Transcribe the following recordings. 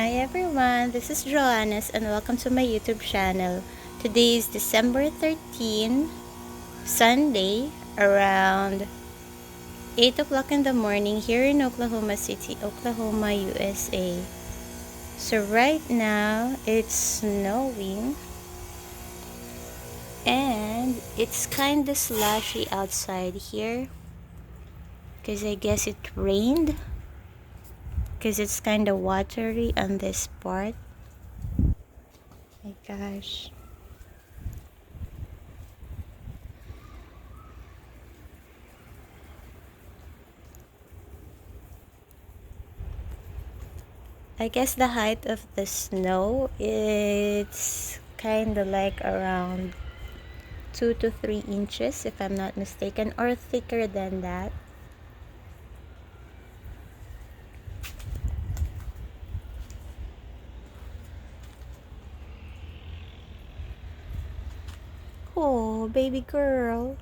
Hi everyone, this is Joahnes and welcome to my YouTube channel. Today is December 13, Sunday, around 8 o'clock in the morning here in Oklahoma City, Oklahoma, USA. So right now, it's snowing and it's kind of slushy outside here because I guess it rained. Because it's kind of watery on this part. My gosh. I guess the height of the snow, it's kind of like around 2 to 3 inches if I'm not mistaken, or thicker than that. Oh, baby girl.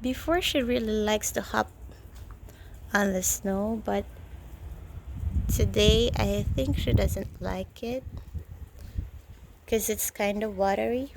Before, she really likes to hop on the snow, but today I think she doesn't like it because it's kind of watery.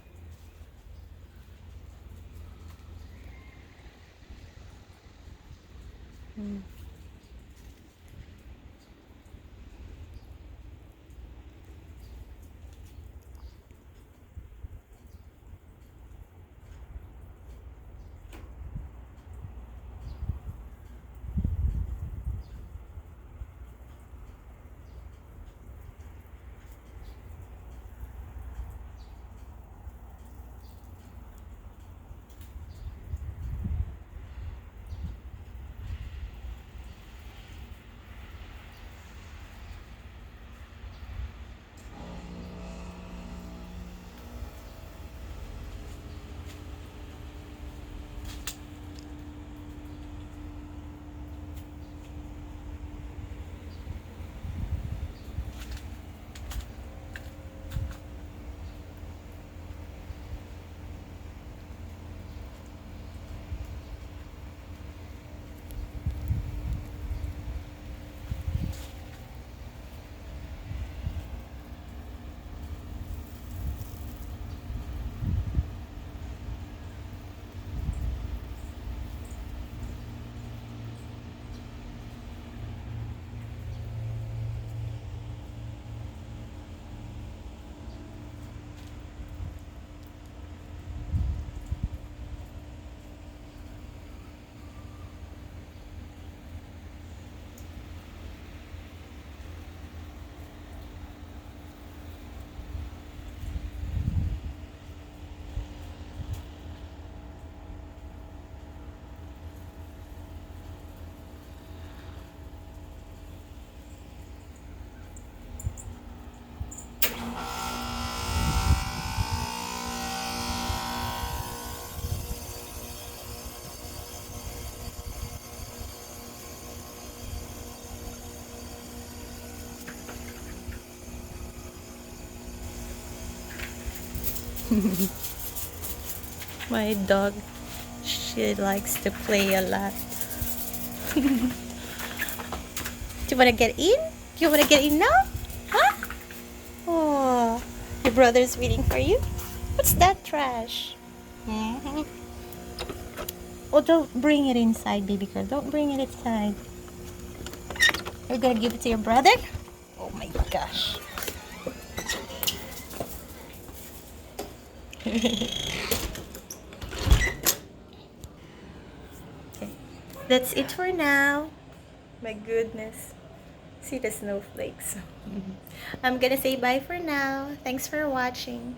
My dog, she likes to play a lot. Do you want to get in? Do you want to get in now? Huh? Oh, your brother's waiting for you? What's that trash? Oh, don't bring it inside, baby girl. Don't bring it inside. You're gonna give it to your brother? Oh my gosh. Okay. That's it for now. My goodness. See the snowflakes. I'm gonna say bye for now. Thanks for watching.